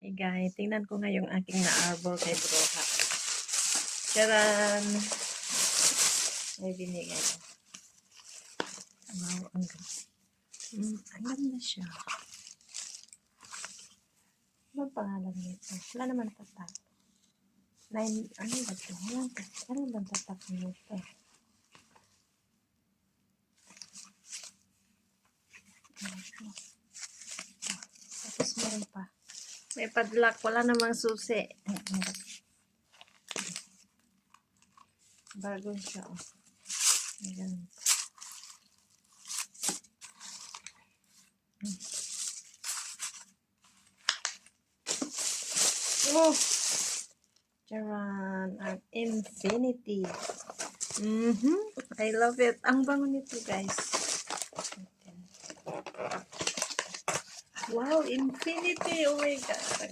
Hey guys, tingnan ko nga yung aking na-arbor kay Broha. Charan! May binigay. Wow, ang ganda. Ang ganda siya. Ano pangalan nito? Wala naman tatak. Ano ba ito? Ano ba tatak nito? Tapos meron pa. May padlock. Wala namang susi. Bago siya. Ayan. Oh! Charan! Ang infinity. I love it. Ang bango nito, guys. Wow, infinity. Oh my God.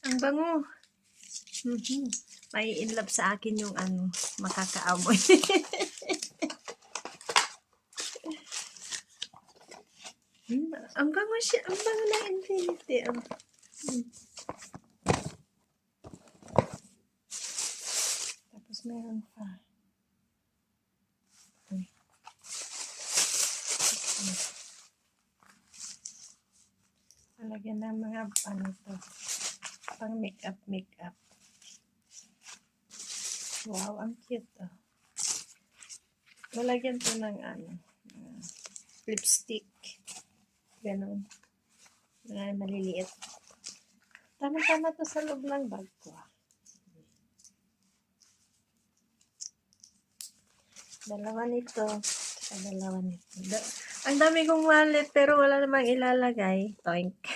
Ang bango. May in love sa akin yung makakaamoy. Ang bango siya. Ang bango na infinity. Tapos meron pa. Palagyan ng mga to. Pang makeup. Wow, ang cute. Lalagyan to ng lipstick. Ganon. Maliliit. Tama-tama to sa loob ng bag ko. Dalawa nito. Ang dami kong wallet pero wala namang ilalagay. Toink.